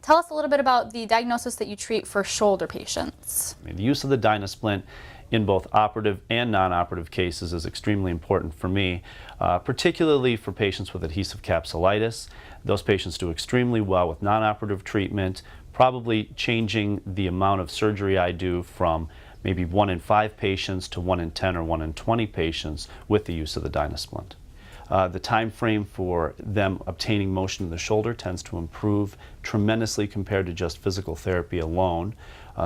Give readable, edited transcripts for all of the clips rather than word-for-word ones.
Tell us a little bit about the diagnosis that you treat for shoulder patients. The use of the Dynasplint in both operative and non-operative cases is extremely important for me, particularly for patients with adhesive capsulitis. Those patients do extremely well with non-operative treatment, probably changing the amount of surgery I do from maybe 1 in 5 patients to 1 in 10 or 1 in 20 patients with the use of the Dynasplint. The time frame for them obtaining motion in the shoulder tends to improve tremendously compared to just physical therapy alone,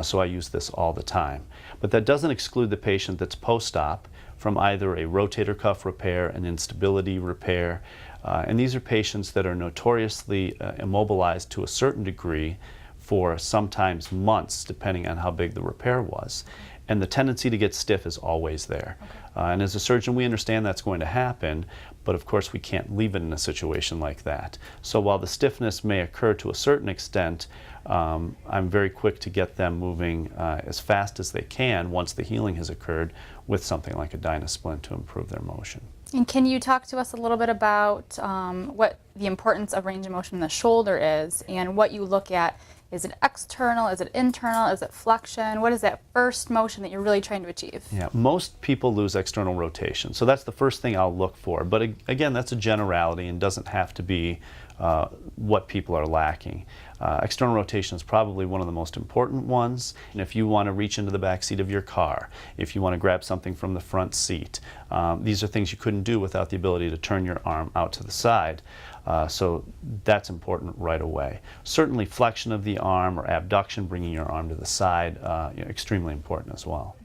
so I use this all the time. But that doesn't exclude the patient that's post-op from either a rotator cuff repair, an instability repair, and these are patients that are notoriously immobilized to a certain degree for sometimes months, depending on how big the repair was. And the tendency to get stiff is always there. And as a surgeon, we understand that's going to happen, but of course we can't leave it in a situation like that. So while the stiffness may occur to a certain extent, I'm very quick to get them moving as fast as they can once the healing has occurred with something like a Dynasplint to improve their motion. And can you talk to us a little bit about what the importance of range of motion in the shoulder is and what you look at? Is it external? Is it internal? Is it flexion? What is that first motion that you're really trying to achieve? Yeah, most people lose external rotation, so that's the first thing I'll look for. But again, that's a generality and doesn't have to be what people are lacking. External rotation is probably one of the most important ones. And if you want to reach into the back seat of your car, if you want to grab something from the front seat, these are things you couldn't do without the ability to turn your arm out to the side. So that's important right away. Certainly flexion of the arm or abduction, bringing your arm to the side, extremely important as well.